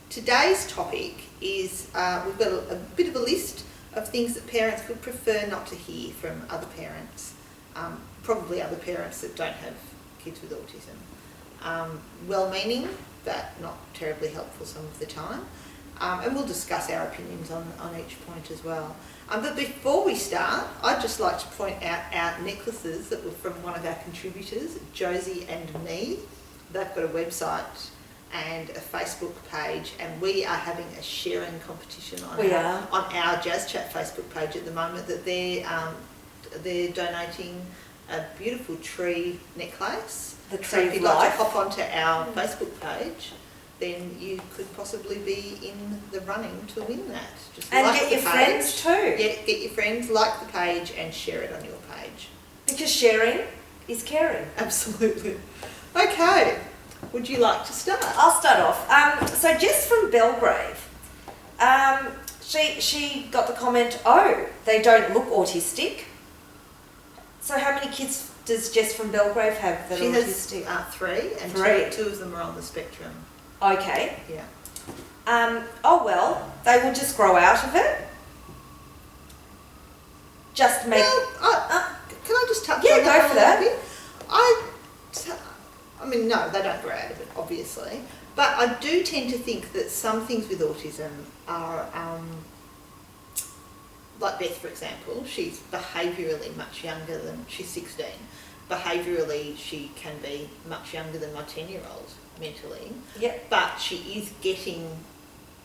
today's topic is we've got a bit of a list of things that parents would prefer not to hear from other parents, probably other parents that don't have kids with autism. Well-meaning, but not terribly helpful some of the time. And we'll discuss our opinions on each point as well. But before we start, I'd just like to point out our necklaces that were from one of our contributors, Josie and me. They've got a website and a Facebook page, and we are having a sharing competition on our JasChat Facebook page at the moment, that they're donating a beautiful tree necklace. The tree so if you'd life. like to hop onto our Facebook page, then you could possibly be in the running to win that. Just and like get your friends too. Yeah, get your friends, like the page and share it on your page. Because sharing is caring. Absolutely. Okay, would you like to start? I'll start off. So Jess from Belgrave, she got the comment, oh, they don't look autistic. So how many kids does Jess from Belgrave have that are autistic? She has 3, and Three. Two of them are on the spectrum. Okay. Yeah. Oh well, they will just grow out of it. Just make... Well, can I just touch on go that for a that. little bit? I mean, no, they don't grow out of it, obviously. But I do tend to think that some things with autism are, like Beth, for example, she's behaviourally much younger than, she's 16. Behaviourally, she can be much younger than my 10-year-old mentally. Yep. But she is getting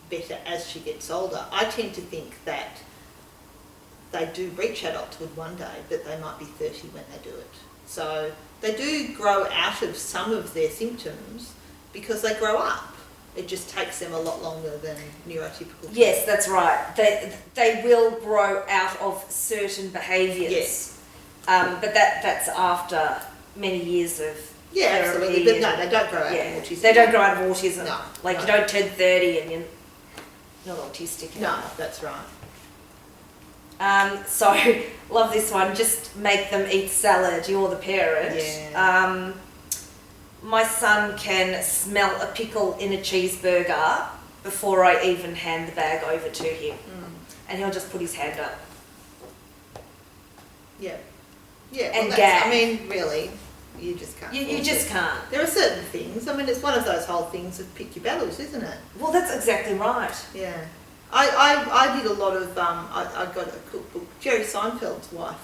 better as she gets older. I tend to think that they do reach adulthood one day, but they might be 30 when they do it. So they do grow out of some of their symptoms because they grow up. It just takes them a lot longer than neurotypical. Yes, that's right. They will grow out of certain behaviours. Yes. But that's after many years of Yeah, therapy. absolutely. But no, they don't grow out of autism. They don't grow out of autism. No. Like no. you don't turn 30 and you're not autistic No, anymore. that's right. So, love this one. Just make them eat salad. You're the parent. Yeah. My son can smell a pickle in a cheeseburger before I even hand the bag over to him. And he'll just put his hand up. Yeah. Yeah, And well, gag. I mean, really, you just can't. You force just it. can't. There are certain things. I mean, it's one of those whole things of pick your battles, isn't it? Well, that's exactly right. Yeah. I did a lot of, I got a cookbook. Jerry Seinfeld's wife,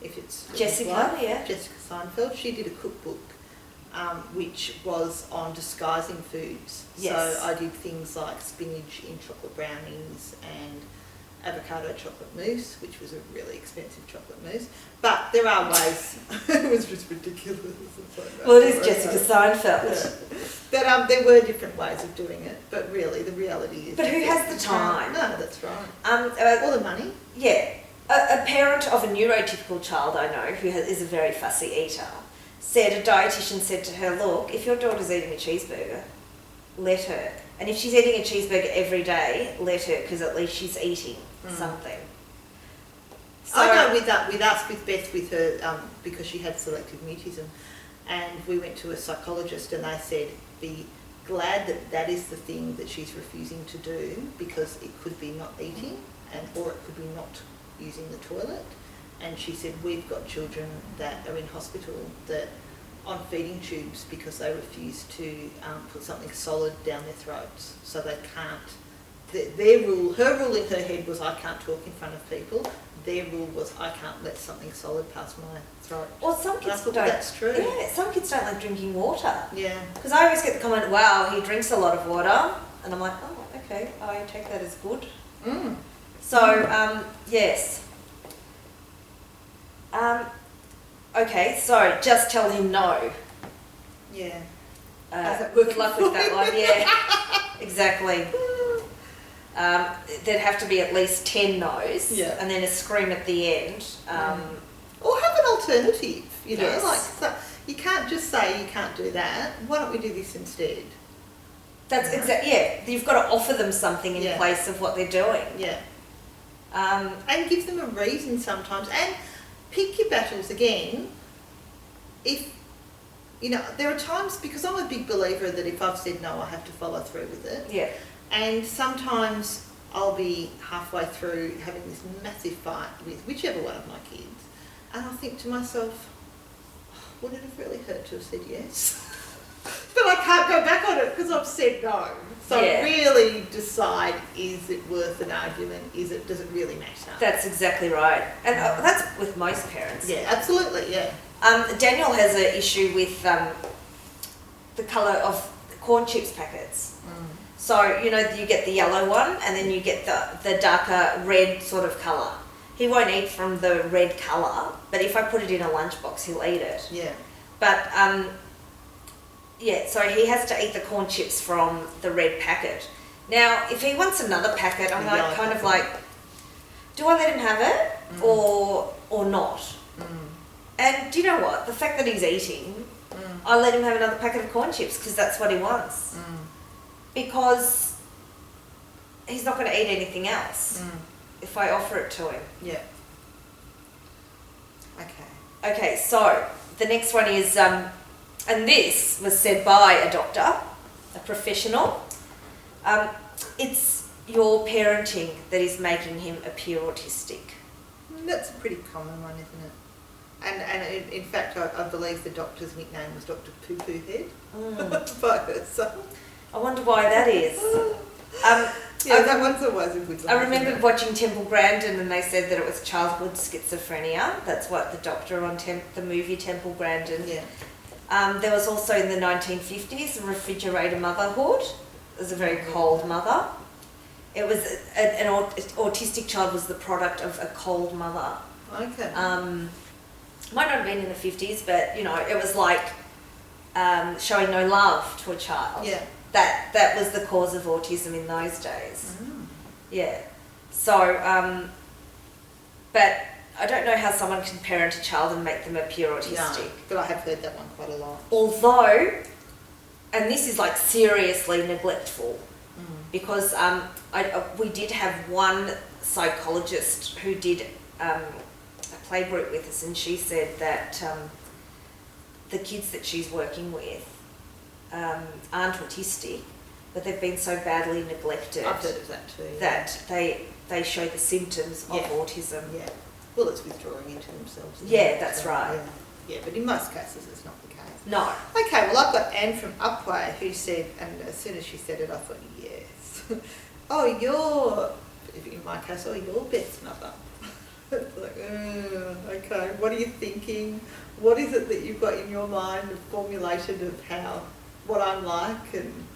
if it's... Jessica, wife, yeah. Jessica Seinfeld, she did a cookbook which was on disguising foods. Yes. So I did things like spinach in chocolate brownies and avocado chocolate mousse, which was a really expensive chocolate mousse. But there are ways. It was just ridiculous. Well, it is Jessica Seinfeld. Yeah. But there were different ways of doing it. But really, the reality is... But who has the time? No, that's right. Or the money. Yeah. A parent of a neurotypical child I know who is a very fussy eater said, a dietitian said to her, look, if your daughter's eating a cheeseburger, let her. And if she's eating a cheeseburger every day, let her, because at least she's eating something. So, I know with us, with Beth, with her, because she had selective mutism, and we went to a psychologist and they said, be glad that that is the thing that she's refusing to do, because it could be not eating, or it could be not using the toilet. And she said, we've got children that are in hospital that on feeding tubes because they refuse to put something solid down their throats, so they can't. Her rule in her head was, I can't talk in front of people. Their rule was, I can't let something solid pass my throat. Well, some kids don't. That's true. Yeah, some kids don't like drinking water. Yeah. Because I always get the comment, wow, he drinks a lot of water. And I'm like, oh, okay, I take that as good. So, yes. Okay, so just tell him no. Yeah. Good luck with that one, yeah. Exactly. There'd have to be at least 10 no's, Yeah. and then a scream at the end. Or have an alternative, you know, Yes. like, so you can't just say you can't do that. Why don't we do this instead? That's exactly, yeah. You've got to offer them something in Yeah. place of what they're doing. Yeah. And give them a reason sometimes, and pick your battles again. If, you know, there are times, because I'm a big believer that if I've said no, I have to follow through with it. Yeah. And sometimes I'll be halfway through having this massive fight with whichever one of my kids, and I'll think to myself, would it have really hurt to have said yes? But I can't go back on it because I've said no. So really decide, is it worth an argument? Does it really matter? That's exactly right. And that's with most parents. Yeah, absolutely, yeah. Daniel has an issue with the colour of corn chips packets. So, you get the yellow one and then you get the darker red sort of colour. He won't eat from the red colour, but if I put it in a lunchbox, he'll eat it. Yeah. But, so he has to eat the corn chips from the red packet. Now, if he wants another packet, I'm like, do I let him have it or not? And do you know what? The fact that he's eating, I let him have another packet of corn chips because that's what he wants. Because he's not going to eat anything else if I offer it to him. Yeah. Okay, so the next one is, and this was said by a doctor, a professional. It's your parenting that is making him appear autistic. That's a pretty common one, isn't it? And in fact, I believe the doctor's nickname was Dr. Poo Poo Head by her son. I wonder why that is. That one's always a good one. I remember watching Temple Grandin and they said that it was childhood schizophrenia. That's what the doctor on the movie Temple Grandin. Yeah. There was also in the 1950s a refrigerator motherhood. It was a very cold mother. It was an autistic child was the product of a cold mother. Okay. Might not have been in the 50s, but it was like showing no love to a child. Yeah. That was the cause of autism in those days. Yeah. So, but I don't know how someone can parent a child and make them appear autistic. No, but I have heard that one quite a lot. Although, and this is like seriously neglectful, because we did have one psychologist who did a play group with us, and she said that the kids that she's working with aren't autistic, but they've been so badly neglected. I've heard of that too. That they show the symptoms of autism. Yeah. Well, it's withdrawing into themselves. Yeah, that's right. Yeah, but in most cases it's not the case. No. Okay, well I've got Anne from Upway who said, and as soon as she said it I thought, yes. In my case, you're Beth's mother. It's like, okay, what are you thinking? What is it that you've got in your mind formulated of what I'm like and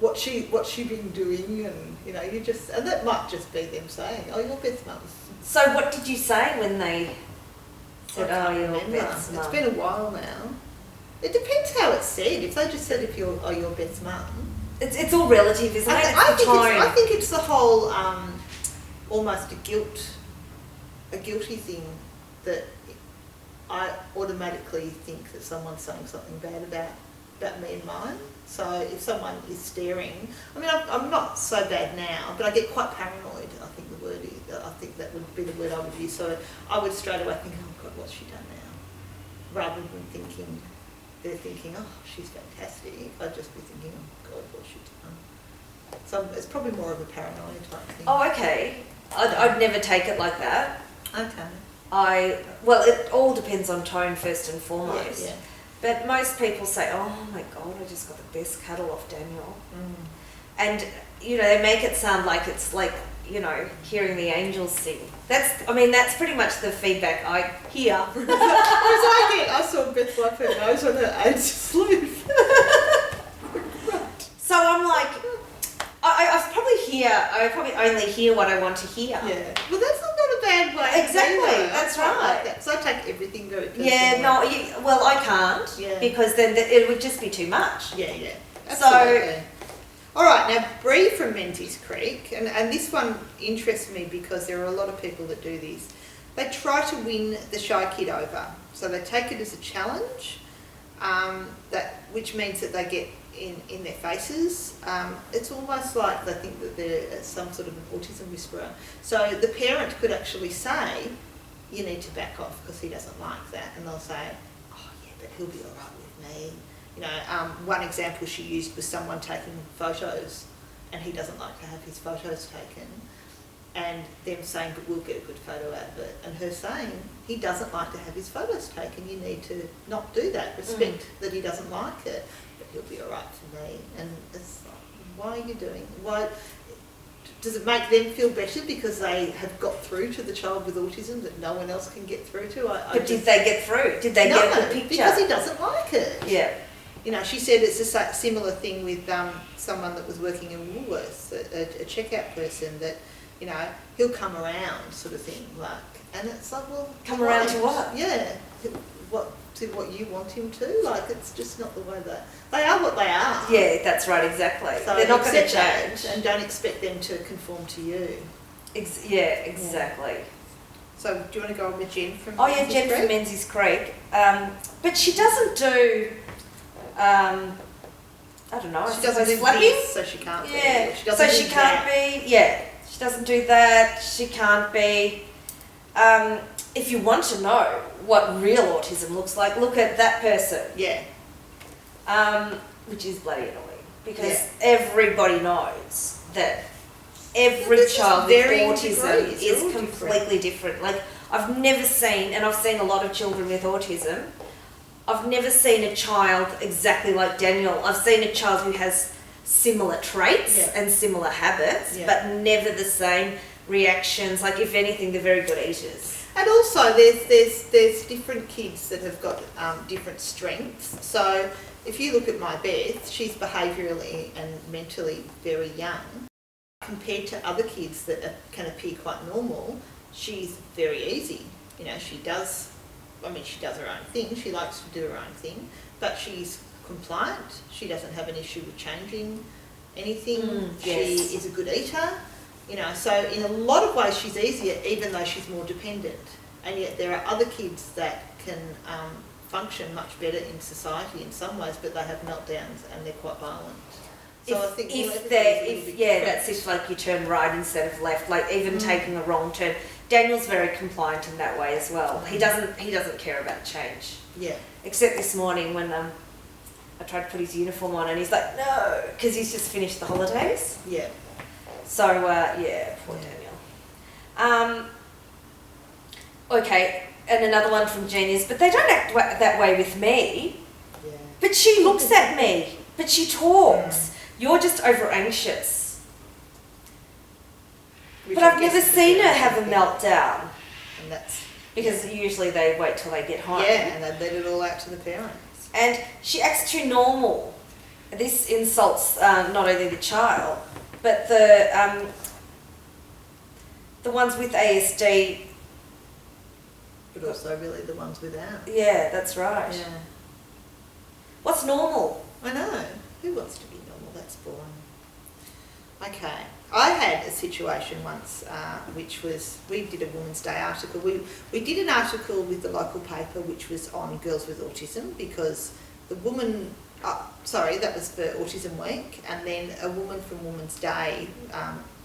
what she been doing, and and that might just be them saying, you're Beth's mum. So what did you say when they said, you're Beth's mum? It's been a while now. It depends how it's said. If they just said you're Beth's mum. It's all relative, isn't it? I think it's the whole almost a guilty thing that I automatically think that someone's saying something bad about me and mine. So if someone is staring, I'm not so bad now, but I get quite paranoid. I think that would be the word I would use. So I would straight away think, oh God, what's she done now? Rather than thinking, they're thinking, oh, she's fantastic. I'd just be thinking, oh God, what's she done? So it's probably more of a paranoia type thing. Oh, okay. I'd never take it like that. Okay. It all depends on tone first and foremost. Yeah. But most people say, oh my God, I just got the best cuddle off Daniel. And, they make it sound like it's like, hearing the angels sing. That's pretty much the feedback I hear. I saw Beth wipe her nose on her AIDS sleeve. So I'm like, I probably only hear what I want to hear. Yeah. Well, that's not a bad way. Exactly. That's right. Like so I take everything very personally. Yeah. No. I can't. Yeah. Because then it would just be too much. Yeah. Yeah. Absolutely. So. All right. Now, Bree from Menzies Creek, and this one interests me because there are a lot of people that do this. They try to win the shy kid over, so they take it as a challenge. Which means that they get in their faces. It's almost like they think that they're some sort of an autism whisperer. So the parent could actually say, you need to back off because he doesn't like that. And they'll say, oh yeah, but he'll be all right with me. One example she used was someone taking photos and he doesn't like to have his photos taken, and them saying, but we'll get a good photo out of it, and her saying, he doesn't like to have his photos taken, you need to not do that, respect that he doesn't like it, but he'll be all right for me. And it's like, why are you doing, why, does it make them feel better because they have got through to the child with autism that no one else can get through to? But did they get through? Did they get the picture? Because he doesn't like it. Yeah. You know, she said it's a similar thing with someone that was working in Woolworths, a checkout person, that, you know, he'll come around sort of thing, like, and it's like, well... Come around to what? Yeah, to what you want him to, like, it's just not the way that... They are what they are. Yeah, that's right, exactly. So they're not going to accept change. that and don't expect them to conform to you. Yeah, exactly. Yeah. So do you want to go on with Jen from Jen Creek? from Menzies Creek. But she doesn't do... I don't know. She doesn't do flapping. this, so she can't Yeah. be. She doesn't So she do can't that. be. Yeah. She doesn't do that. She can't be. If you want to know what real autism looks like, look at that person. Yeah. Which is bloody annoying because everybody knows that every This is child with varying autism degrees. They're is all completely different. Like, I've never seen, and I've seen a lot of children with autism, I've never seen a child exactly like Daniel. I've seen a child who has similar traits and similar habits, but never the same reactions. Like, if anything, they're very good eaters. And also, there's different kids that have got different strengths. So if you look at my Beth, she's behaviourally and mentally very young. Compared to other kids that can appear quite normal, she's very easy. You know, she does her own thing. She likes to do her own thing, but she's compliant. She doesn't have an issue with changing anything. She is a good eater. You know, so in a lot of ways she's easier, even though she's more dependent. And yet there are other kids that can function much better in society in some ways, but they have meltdowns and they're quite violent. So I think that's if like you turn right instead of left, like even taking a wrong turn. Daniel's very compliant in that way as well. He doesn't care about change. Yeah. Except this morning when I tried to put his uniform on and he's like, no, because he's just finished the holidays. Yeah. So poor Daniel. Okay, and another one from Jean is, but they don't act that way with me. Yeah. But she looks at me. But she talks. You're just over anxious. But I've never seen her have a meltdown. And that's because usually they wait till they get home. Yeah, and they let it all out to the parents. And she acts too normal. This insults not only the child, but the ones with ASD. But also really the ones without. Yeah, that's right. Yeah. What's normal? I know. Who wants to be normal? That's boring. Okay. I had a situation once, which was, we did a Women's Day article. We did an article with the local paper, which was on girls with autism, because the woman, that was for Autism Week, and then a woman from Women's Day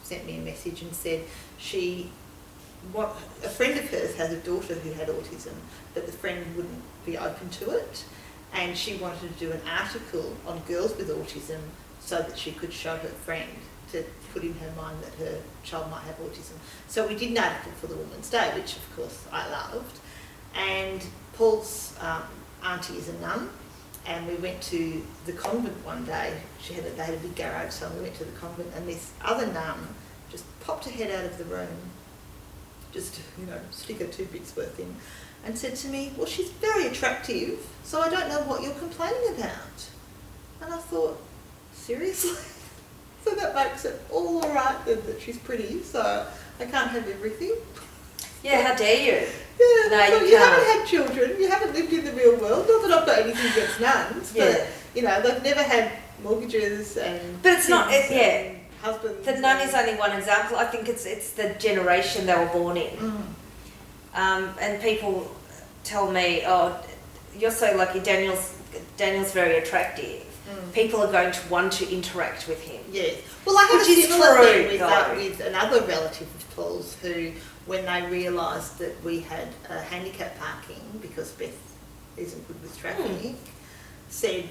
sent me a message and said a friend of hers has a daughter who had autism, but the friend wouldn't be open to it. And she wanted to do an article on girls with autism so that she could show her friend, to put in her mind that her child might have autism. So we did an article for the Women's Day, which of course I loved. And Paul's auntie is a nun, and we went to the convent one day. They had a big garage, so we went to the convent, and this other nun just popped her head out of the room, just, stick her 2 bits worth in, and said to me, well, she's very attractive, so I don't know what you're complaining about. And I thought, seriously? So that makes it all right then that she's pretty, so I can't have everything? Yeah, how dare you? Yeah, no, so you haven't had children, you haven't lived in the real world, not that I've got anything against nuns, but, they've never had mortgages and... But it's not, husbands. The nun is only one example. I think it's the generation they were born in. And people tell me, oh, you're so lucky, Daniel's very attractive. People are going to want to interact with him. Yes. Well, I had a similar thing with another relative of Paul's who, when they realised that we had handicap parking, because Beth isn't good with traffic, said,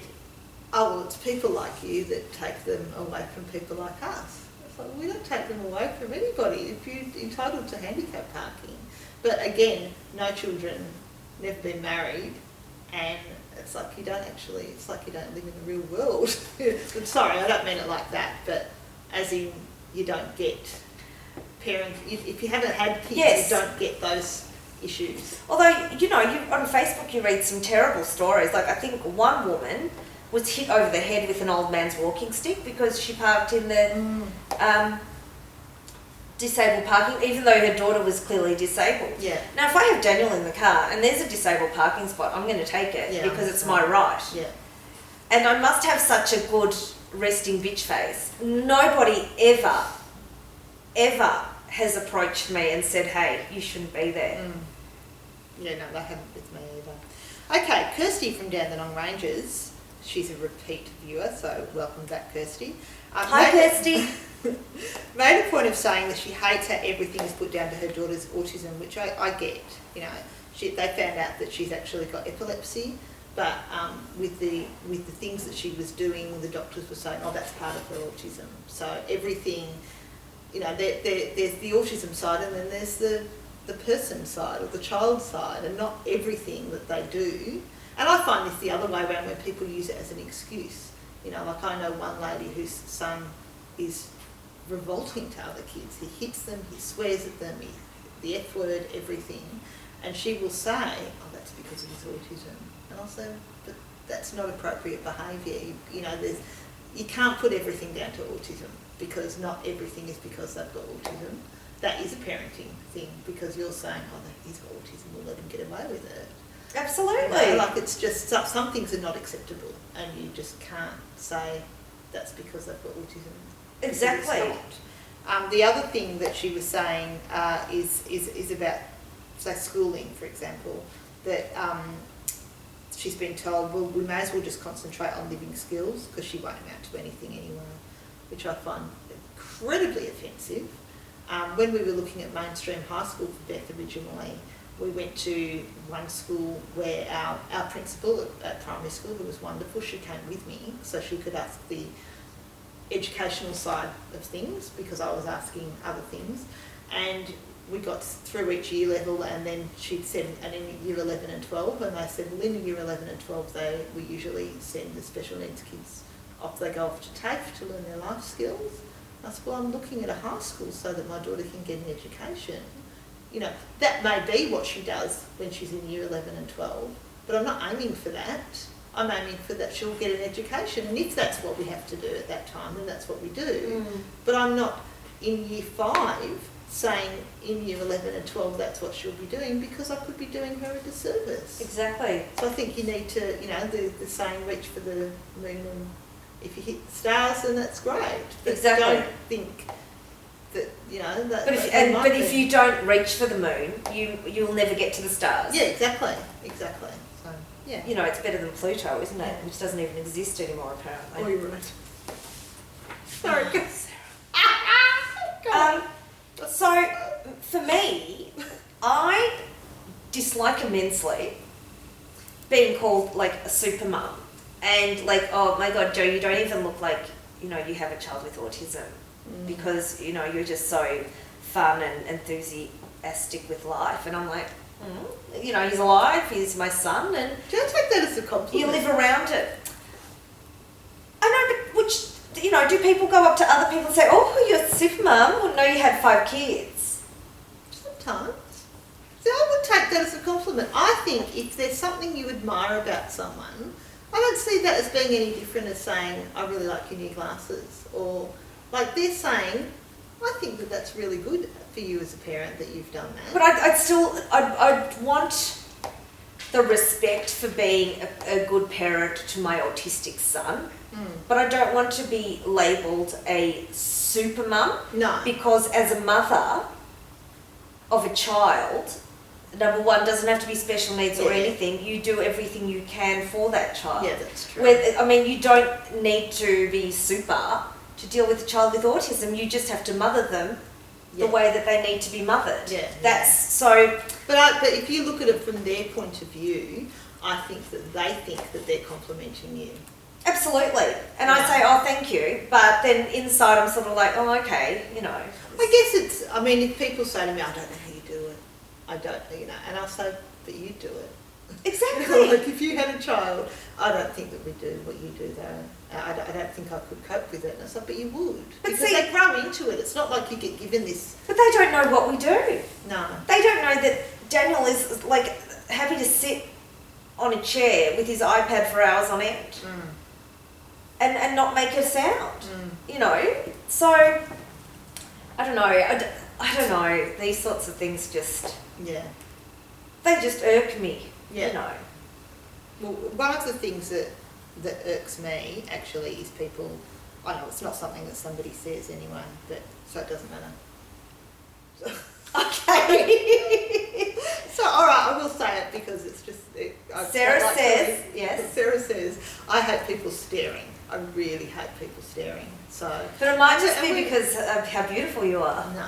oh, well, it's people like you that take them away from people like us. It's like, we don't take them away from anybody. If you're entitled to handicap parking. But again, no children, never been married, and it's like you don't live in the real world. Sorry, I don't mean it like that, but as in you don't get parents, if you haven't had kids, Yes. you don't get those issues. Although, you on Facebook you read some terrible stories. Like, I think one woman was hit over the head with an old man's walking stick because she parked in the disabled parking, even though her daughter was clearly disabled. Yeah. Now, if I have Daniel in the car and there's a disabled parking spot, I'm going to take it because it's my right. Yeah. And I must have such a good resting bitch face. Nobody ever has approached me and said, hey, you shouldn't be there. Yeah, no, they haven't with me either. Okay, Kirsty from Down the Long Ranges. She's a repeat viewer, so welcome back, Kirsty. Hi, Kirsty. Made a point of saying that she hates how everything is put down to her daughter's autism, which I get. They found out that she's actually got epilepsy, but with the things that she was doing, the doctors were saying, oh, that's part of her autism. So everything, there's the autism side, and then there's the person side or the child side, and not everything that they do. And I find this the other way around, when people use it as an excuse. Like I know one lady whose son is revolting to other kids. He hits them, he swears at them, the F word, everything. And she will say, oh, that's because of his autism. And I'll say, but that's not appropriate behaviour. You can't put everything down to autism, because not everything is because they've got autism. That is a parenting thing, because you're saying, oh, he's got autism, we'll let him get away with it. Absolutely. Like it's just, some things are not acceptable, and you just can't say that's because they've got autism. Exactly. The other thing that she was saying is about, say, schooling, for example, that she's been told, well, we may as well just concentrate on living skills because she won't amount to anything anyway, which I find incredibly offensive. When we were looking at mainstream high school for Beth originally, we went to one school where our principal at primary school, who was wonderful, she came with me so she could ask the educational side of things, because I was asking other things, and we got through each year level, and then she'd said, and in year 11 and 12, and they said, well, in year 11 and 12 we usually send the special needs kids off, they go off to TAFE to learn their life skills. I said, well, I'm looking at a high school so that my daughter can get an education. That may be what she does when she's in year 11 and 12, but I'm not aiming for that. I'm aiming for that she'll get an education, and if that's what we have to do at that time, then that's what we do. But I'm not in year 5 saying in year 11 and 12 that's what she'll be doing, because I could be doing her a disservice. Exactly. So I think you need to, the saying, reach for the moon, and if you hit the stars, then that's great. But Exactly. don't think that, that... But if you don't reach for the moon, you'll never get to the stars. Yeah, exactly. So, yeah. It's better than Pluto, isn't it? Which doesn't even exist anymore, apparently. Oh, you're right. Sorry, So, for me, I dislike immensely being called, like, a super mum. And, like, oh, my God, Jo, you don't even look like, you have a child with autism. Because, you're just so fun and enthusiastic with life. And I'm like, he's alive, he's my son, and... Don't take that as a compliment. You live around it. I know, but which... do people go up to other people and say, oh, you're a super mum? Well, no, you had 5 kids. Sometimes. See, I would take that as a compliment. I think if there's something you admire about someone, I don't see that as being any different as saying, I really like your new glasses. Or, like, they're saying, I think that that's really good for you as a parent that you've done that. But I'd want the respect for being a good parent to my autistic son. But I don't want to be labelled a super mum. No. Because as a mother of a child, number one, doesn't have to be special needs or anything. You do everything you can for that child. Yeah, that's true. You don't need to be super to deal with a child with autism. You just have to mother them the way that they need to be mothered. Yeah. That's so... But if you look at it from their point of view, I think that they think that they're complimenting you. Absolutely. And I say, oh, thank you. But then inside I'm sort of like, oh, okay, you know. I guess I mean, if people say to me, I don't know how you do it, I don't, and I'll say, but you do it. Exactly. Like if you had a child, I don't think that we do what you do though. I don't think I could cope with it. And I said, but you would. But because they grow into it. It's not like you get given this. But they don't know what we do. No. They don't know that Daniel is like happy to sit on a chair with his iPad for hours on end and not make a sound, you know. So, I don't know. I don't know. These sorts of things just... Yeah. They just irk me, Yeah. you know. Well, one of the things that irks me, actually, is people... I know it's not something that somebody says anyway, but so it doesn't matter. So, okay. So, all right, I will say it because it's just... Sarah says, yes. Sarah says, I hate people staring. I really hate people staring. So... But it might just be because of how beautiful you are. No.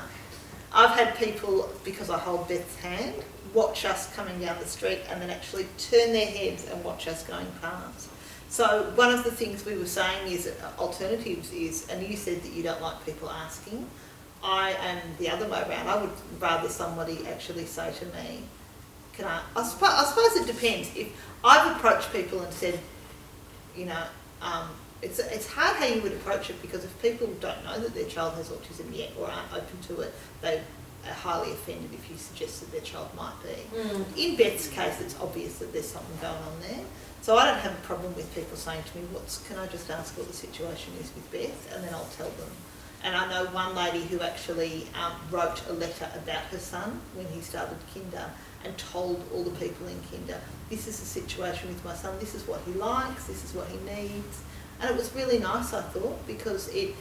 I've had people, because I hold Beth's hand, watch us coming down the street and then actually turn their heads and watch us going past. So one of the things we were saying is alternatives is, and you said that you don't like people asking. I am the other way around. I would rather somebody actually say to me, can I suppose it depends. If I've approached people and said, you know, it's hard how you would approach it, because if people don't know that their child has autism yet or aren't open to it, they are highly offended if you suggest that their child might be. In Beth's case, it's obvious that there's something going on there. So I don't have a problem with people saying to me, can I just ask what the situation is with Beth? And then I'll tell them. And I know one lady who actually wrote a letter about her son when he started kinder and told all the people in kinder, this is the situation with my son, this is what he likes, this is what he needs. And it was really nice, I thought, because it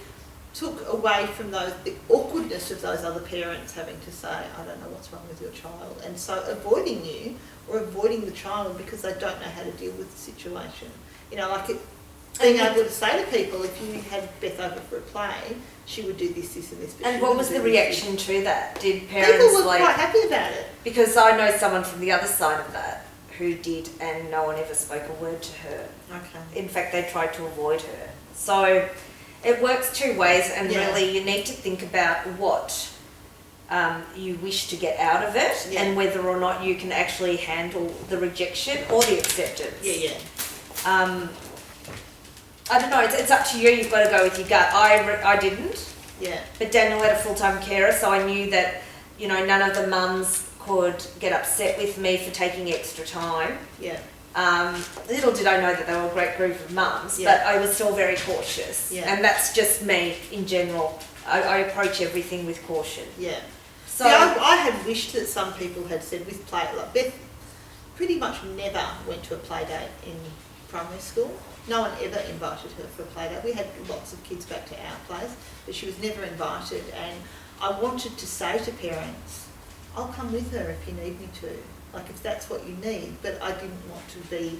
took away from the awkwardness of those other parents having to say, I don't know what's wrong with your child. And so avoiding you or avoiding the child because they don't know how to deal with the situation. You know, like being able to say to people, if you had Beth over for a play, she would do this, this and this. And what was the reaction to that? Did parents people were quite happy about it. Because I know someone from the other side of that who did, and no one ever spoke a word to her. Okay. In fact, they tried to avoid her. So it works two ways, and really you need to think about what you wish to get out of it and whether or not you can actually handle the rejection or the acceptance. I don't know, it's up to you, you've got to go with your gut. I didn't. Yeah. But Daniel had a full-time carer, so I knew that, you know, none of the mums could get upset with me for taking extra time. Yeah. Little did I know that they were a great group of mums, but I was still very cautious. Yeah. And that's just me in general. I approach everything with caution. Yeah. So I had wished that some people had said with play, like Beth pretty much never went to a play date in primary school. No one ever invited her for a play date. We had lots of kids back to our place, but she was never invited. And I wanted to say to parents, I'll come with her if you need me to, like if that's what you need. But I didn't want to be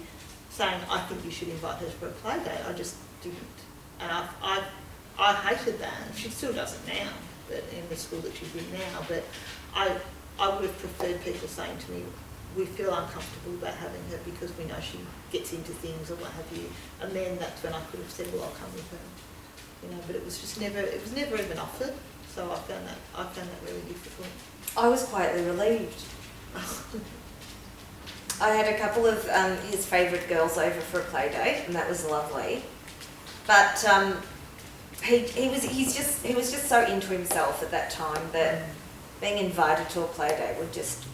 saying, I think you should invite her for a play date. I just didn't. And I hated that. She still doesn't now, but in the school that she's in now. But I would have preferred people saying to me, we feel uncomfortable about having her because we know she gets into things or what have you. And then that's when I could have said, well, I'll come with her. You know, but it was never even offered. So I found that really difficult. I was quietly relieved. I had a couple of his favourite girls over for a play date, and that was lovely. But he was just so into himself at that time that being invited to a play date would just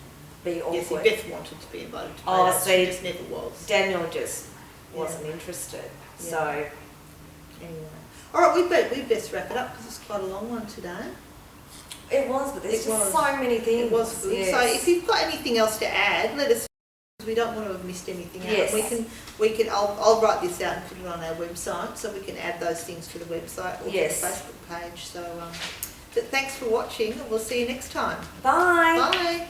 be awkward. Yes, Beth wanted to be invited to play dates. She just never was. Daniel just wasn't interested. Yeah. So anyway, all right, we best wrap it up because it's quite a long one today. It was, but there's just so many things. It was good. Yes. So if you've got anything else to add, let us know. We don't want to have missed anything out. Yes. I'll write this out and put it on our website so we can add those things to the website or to the Facebook page. So but thanks for watching and we'll see you next time. Bye. Bye.